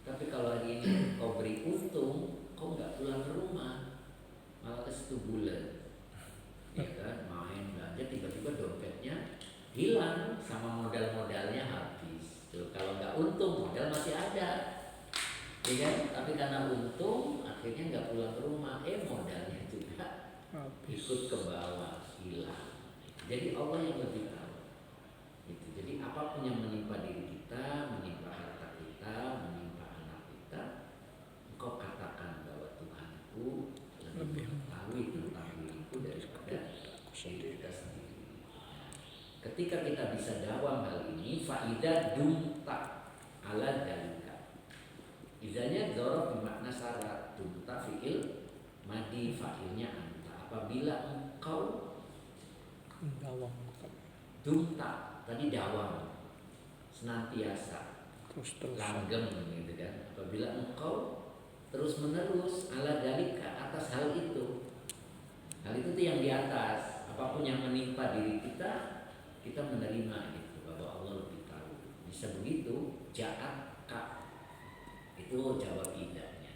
Speaker 2: Tapi kalau hari ini kau beri untung, kau nggak pulang ke rumah, malah ke situ bulan, ya kan, main belanja, tiba-tiba dompetnya hilang sama modal-modalnya habis. Tuh, kalau nggak untung modal masih ada, ya kan? Tapi karena untung akhirnya nggak pulang ke rumah, modalnya juga ikut ke bawah, hilang. Jadi Allah yang lebih tahu. Gitu. Jadi apapun yang menimpa diri kita, menimpa harta kita, menimpa anak kita, engkau katakan bahwa Tuhanku lebih mengetahui tentang diriku daripada diri kita sendiri. Ketika kita bisa dawam hal ini, faidah dumta ala dalika. Izanya dzaraf bermakna syarat, dumta fi'il madi fa'ilnya anta. Apabila engkau
Speaker 1: dawam
Speaker 2: dumta, tadi dawam, senantiasa,
Speaker 1: terus
Speaker 2: langgeng gitu kan. Apabila engkau terus menerus ala dalika, atas hal itu tuh yang di atas, apapun yang menimpa diri kita, kita menerima gitu, bahwa Allah lebih tahu. Bisa begitu, ja'atka itu jawab idahnya.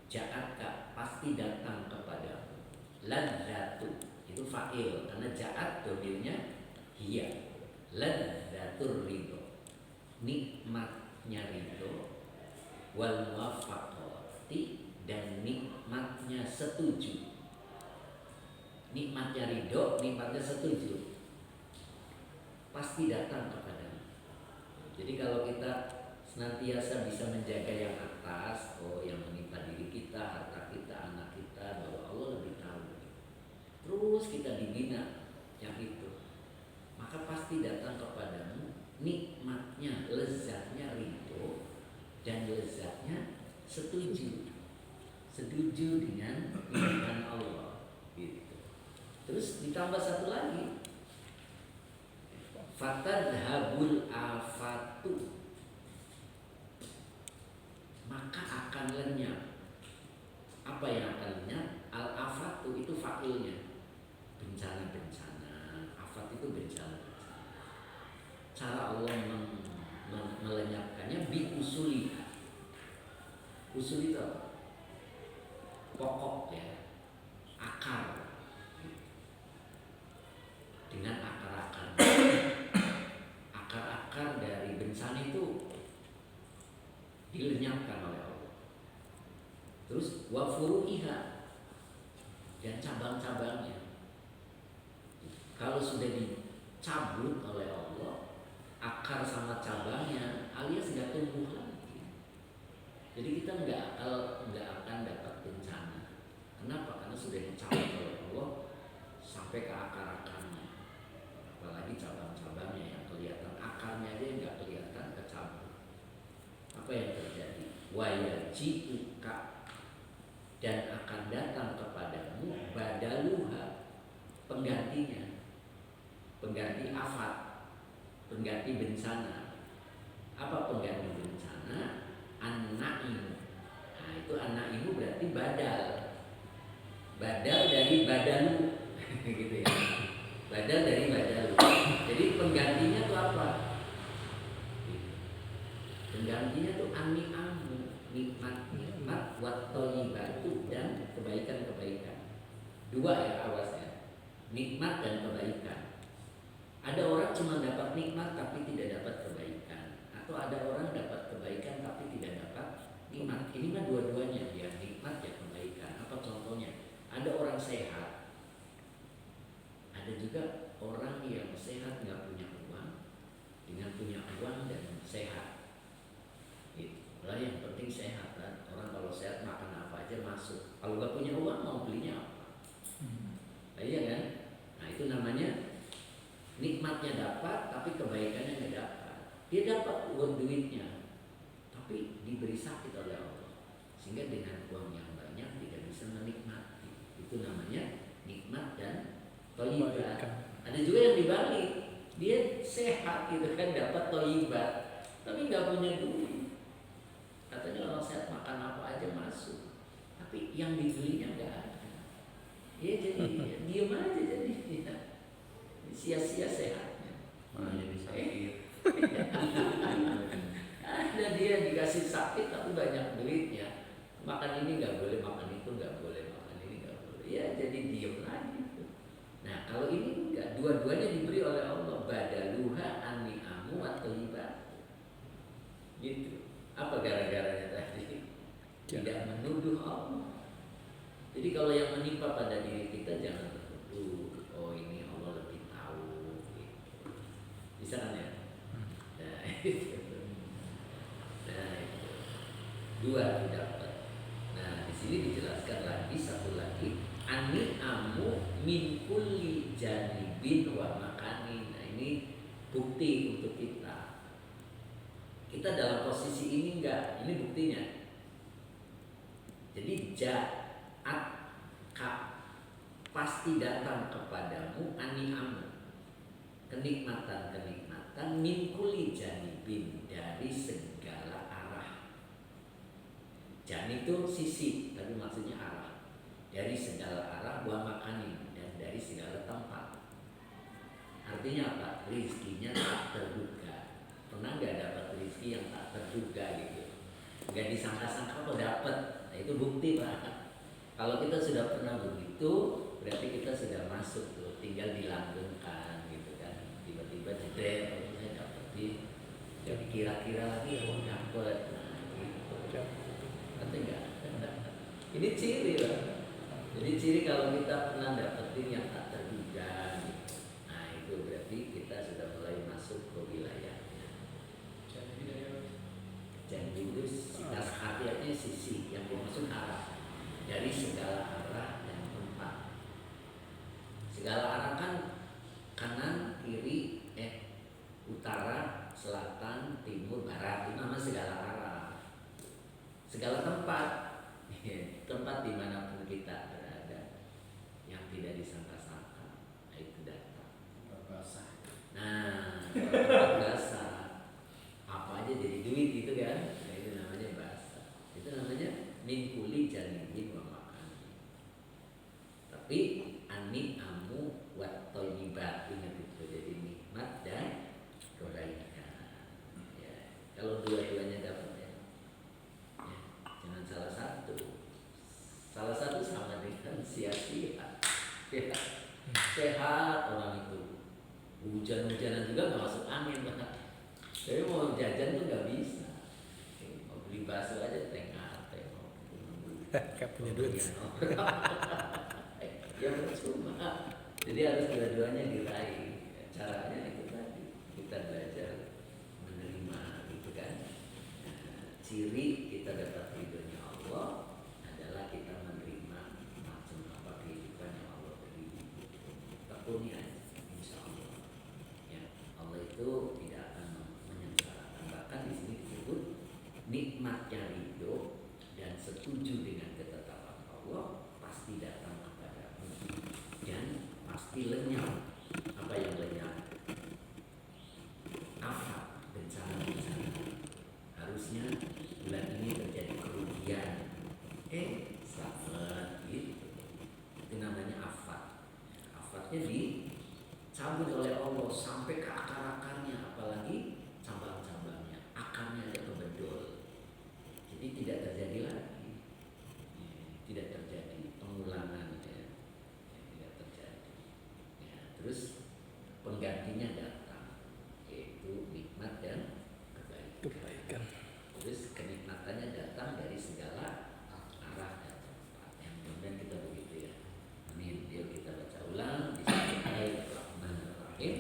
Speaker 2: Ja'atka pasti datang kepadamu. Ladzatu itu fa'il, karena ja'at domirnya hiya. Ladzatur ridho, nikmatnya ridho, wal muwafaqati, dan nikmatnya setuju. Nikmatnya ridho, nikmatnya setuju, pasti datang kepadamu. Jadi kalau kita senantiasa bisa menjaga yang atas, yang menimpa diri kita, harta kita, anak kita, bahwa Allah lebih tahu, terus kita dibina yang itu, maka pasti datang kepadamu nikmatnya, lezatnya ridho, dan lezatnya setuju dengan pilihan Allah gitu. Terus ditambah satu lagi, fatadhabul afatu, maka akan lenyap. Apa yang akan lenyap? Al afatu itu fa'ilnya, bencana-bencana. Afat itu bencana-bencana. Cara Allah melenyapkannya bi usuliha. Usul itu apa? Pokok ya, akar. Dengan akar-akar, akar-akar dari bencana itu dilenyapkan oleh Allah. Terus wa furu'iha, dan cabang-cabangnya, kalau sudah dicabut oleh Allah, akar sama cabangnya alias nggak tumbuh lagi. Jadi kita nggak akan dapat bencana. Kenapa? Karena sudah dicabut oleh Allah sampai ke akar-akarnya. Apalagi cabang-cabangnya yang kelihatan, akarnya aja yang nggak kelihatan, kecabut. Apa yang terjadi? Wa yaji'uka, dan akan datang kepadamu badaluha, penggantinya, pengganti afat, pengganti bencana. Apa pengganti bencana? An-na'imu. Nah itu an-na'imu berarti badal dari badalu gitu ya, badal dari badalu. Jadi penggantinya itu apa? Penggantinya itu an-ni'amu, nikmat wat thayyibatu, dan kebaikan-kebaikan. Dua ya awasnya, nikmat dan kebaikan. orang yang sehat nggak punya uang dengan punya uang dan sehat. Itu lah yang penting sehat kan. Orang kalau sehat makan apa aja masuk. Kalau nggak punya uang mau belinya apa? Nah, iya kan? Nah itu namanya nikmatnya dapat tapi kebaikannya nggak dapat. Dia dapat uang duitnya tapi diberi sakit oleh Allah sehingga dengan uang yang banyak tidak bisa menikmati. Itu namanya nikmat dan thayyibah. Ada juga yang dibalik, dia sehat gitu kan dapat thayyibah tapi nggak punya duit. Katanya orang sehat makan apa aja masuk tapi yang dibelinya nggak ada. Ya jadi diem aja jadi sia-sia sehatnya.
Speaker 3: Malah jadi sakit.
Speaker 2: Ada dia dikasih sakit tapi banyak duitnya. Makan ini nggak boleh, makan itu nggak boleh, makan ini nggak boleh. Ya jadi diem lagi. Nah kalau ini enggak, dua-duanya diberi oleh Allah. Badaluha anni'amu wa thayyibat. Gitu. Apa gara-garanya tadi? Tidak menuduh Allah. Jadi kalau yang menimpa pada diri kita jangan tertuduh. Oh ini Allah lebih tahu. Gitu. Bisa kan ya? Nah itu. Nah itu. Dua didapat. Nah di sini dijelaskan lagi satu lagi. Anni'amu min kulli janibin wa makanin. Nah ini bukti untuk kita. Kita dalam posisi ini enggak. Ini buktinya. Jadi ja'at ka pasti datang kepadamu anni'amu kenikmatan-kenikmatan min kulli janibin dari segala arah. Jan itu sisi, tapi maksudnya arah. Dari segala arah wa makanin dan dari segala tempat. Artinya apa? Rizkinya tak terduga. Pernah nggak dapat rizki yang tak terduga gitu? Nggak disangka-sangka kok dapat. Nah itu bukti Pak. Kalau kita sudah pernah begitu, berarti kita sudah masuk tuh, tinggal dilanggengkan gitu kan. Tiba-tiba jeder, saya dapat di. Jadi kira-kira lagi oh dapat. Nah gitu. Nanti enggak. Ini ciri lah. Jadi ciri kalau kita pernah dapetin yang tak terduga gitu. Nah itu berarti kita sudah mulai masuk ke wilayahnya. Janji itu artinya sisi yang dimaksud arah. Dari segala arah dan tempat. Segala arah kan kanan, kiri, utara, selatan, timur, barat. Itu namanya segala arah. Segala tempat. Tempat dimanapun kita berada yang tidak disangka-sangka, itu datang.
Speaker 3: Basah.
Speaker 2: Nah, tempat basah, apa aja jadi duit gitu kan? Nah, itu namanya basah. Itu namanya min kulli janibin wa makan. Tapi anni'amu wa thayyibat ingat itu jadi nikmat dan kebaikan. Ya, kalau dua-duanya dapat ya, jangan salah satu. Salah satu sama dengan sia-sia. Ya. Sehat orang itu. Hujan-hujanan juga nggak masuk angin Pak. Tapi mau jajan tuh nggak bisa. Mau beli bakso aja tengah tengok.
Speaker 1: Gak punya duit.
Speaker 2: Ya percuma. Jadi harus dua-duanya diraih. Caranya itu tadi. Kita belajar menerima gitu kan. Ciri kita dapat ridhonya Allah adalah kita menerima macam apa kehidupan yang Allah beri. Tekuni aja, insya Allah. Ya, Allah itu tidak akan menyengsarakan. Bahkan di sini disebut nikmatnya ridho dan setuju dengan ketetapan Allah pasti datang kepadamu dan pasti lenyap. Apa yang lenyap? Apa bencana-bencana? Harusnya bulan ini terjadi kerugian. Selamat gitu. Itu namanya afat. Afatnya dicabut oleh Allah sampai ke akar-akarnya, apalagi cabang-cabangnya. Akarnya aja kebedol. Jadi tidak terjadi lagi. Tidak terjadi pengulangan ya. Tidak terjadi. Ya, terus penggantinya datang, yaitu nikmat dan kebaikan. Terus kenikmatannya datang dari segala arah dan tempat. Yang kemudian kita begitu ya. Amin. Yuk kita baca ulang. Bismillahirrahmanirrahim.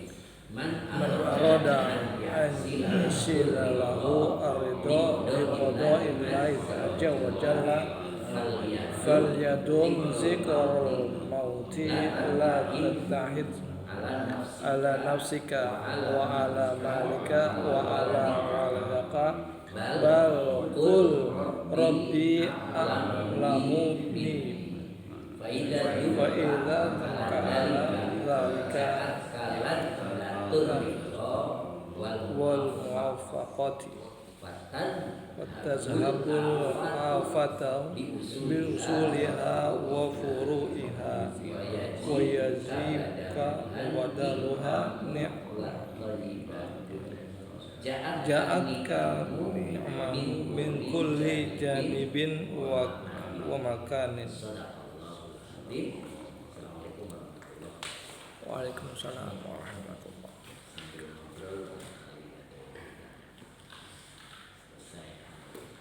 Speaker 2: Man
Speaker 1: arada an yusila lahu arida bi qada'illahi azza wa jalla falyadum zikrul mauti la tattahid ala nafsika wa ala malika wa ala walidaka bal qul rabbi a'lamu bi fa idza kana dzalika wal muwafaqati watazhabul afata bi usuliha wa furu'iha wa yazibka wadaluha ja'atka ni'mah min kulli janibin wa makanin. Waalaikumsalam warahmatullahi wabarakatuh.